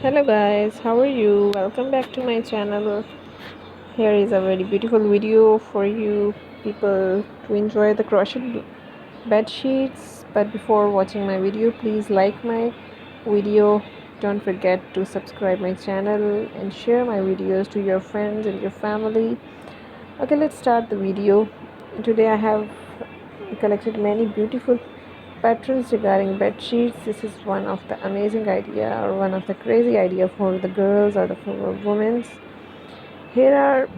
Hello guys, how are you? Welcome back to my channel. Here is a very beautiful video for you people to enjoy the crochet bed sheets. But before watching my video, please like my video. Don't forget to subscribe my channel and share my videos to your friends and your family. Okay, let's start the video. Today I have collected many beautiful patterns regarding bed sheets. This is one of the amazing idea or one of the crazy idea for the girls or the for women. Here are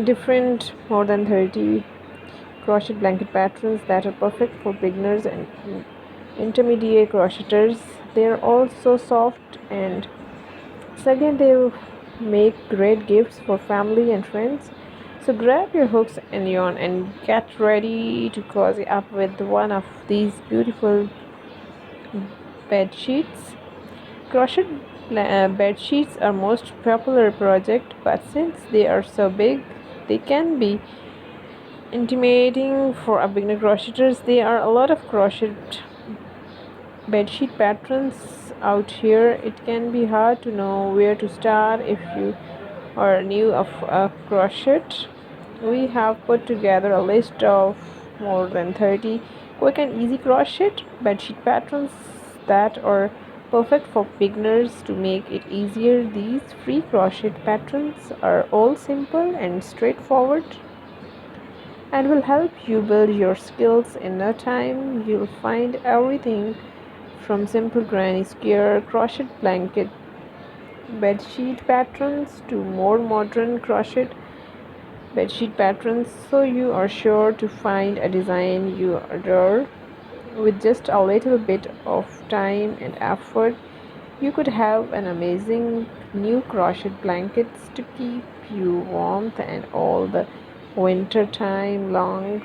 different more than 30 crochet blanket patterns that are perfect for beginners and intermediate crocheters. They are also soft, and second, they make great gifts for family and friends. So grab your hooks and yarn and get ready to cozy up with one of these beautiful bed sheets. Crochet bed sheets are most popular project, but since they are so big, they can be intimidating for a beginner crocheters. There are a lot of crochet bedsheet patterns out here. It can be hard to know where to start if you are new of a crochet. We have put together a list of more than 30 quick and easy crochet bedsheet patterns that are perfect for beginners. To make it easier, these free crochet patterns are all simple and straightforward and will help you build your skills in no time. You'll find everything from simple granny square crochet blanket bedsheet patterns to more modern crochet bedsheet patterns, so you are sure to find a design you adore. With just a little bit of time and effort, you could have an amazing new crochet blankets to keep you warm and all the winter time long.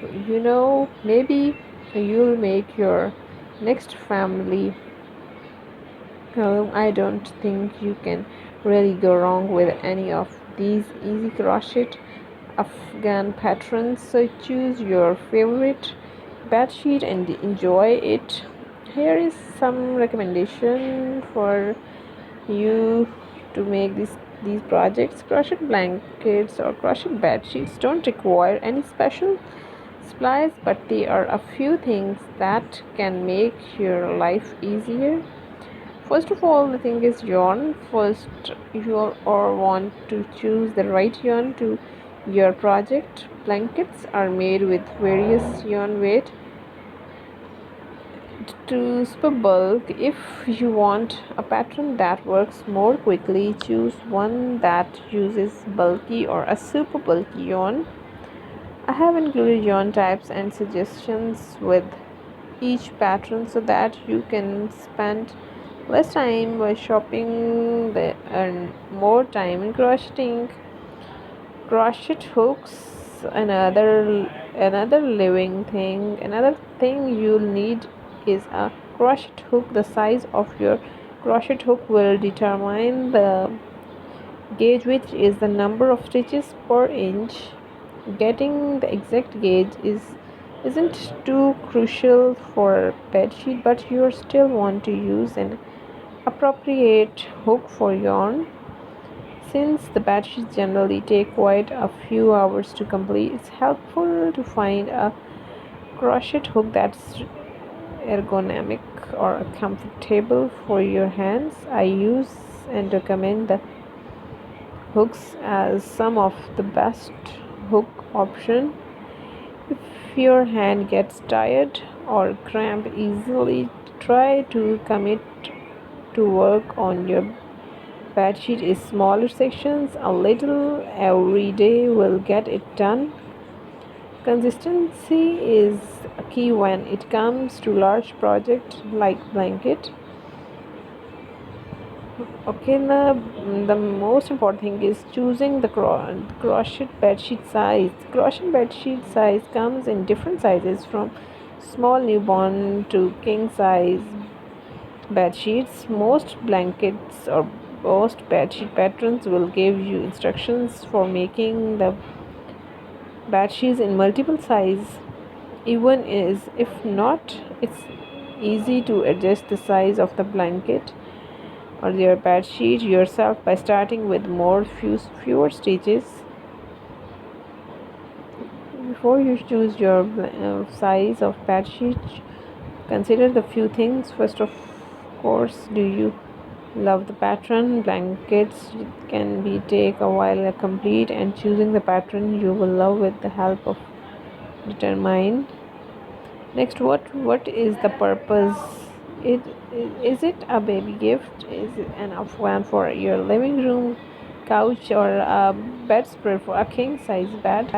Maybe you'll make your next family home. I don't think you can really go wrong with any of these easy crochet Afghan patterns. So choose your favorite bedsheet and enjoy it. Here is some recommendation for you to make these projects. Crochet blankets or crochet bed sheets don't require any special supplies, but there are a few things that can make your life easier. First of all, the thing is yarn. First, you or want to choose the right yarn to your project. Blankets are made with various yarn weight to super bulk. If you want a pattern that works more quickly, choose one that uses bulky or a super bulky yarn. I have included yarn types and suggestions with each pattern so that you can spend less time by shopping and more time in crocheting. Crochet hooks, another thing you'll need is a crochet hook. The size of your crochet hook will determine the gauge, which is the number of stitches per inch. Getting the exact gauge isn't too crucial for bedsheet, but you still want to use an appropriate hook for yarn. Since the bedsheets generally take quite a few hours to complete, it's helpful to find a crochet hook that's ergonomic or comfortable for your hands. I use and recommend the hooks as some of the best hook option. If your hand gets tired or cramp easily, try to commit to work on your bedsheet is smaller sections. A little every day will get it done. Consistency is a key when it comes to large projects like blanket. Okay, the most important thing is choosing the crochet bedsheet size. Crochet bedsheet size comes in different sizes from small newborn to king size bed sheets. Most blankets or most bedsheet patterns will give you instructions for making the bed sheets in multiple size. Even is if not, it's easy to adjust the size of the blanket or your bed sheet yourself by starting with fewer stitches. Before you choose your size of bed sheet, consider the few things. First of course, do you love the pattern? Blankets can be take a while to complete, and choosing the pattern you will love with the help of determine. Next, what is the purpose? It is it a baby gift? Is it an one for your living room couch, or a bedspread for a king size bed?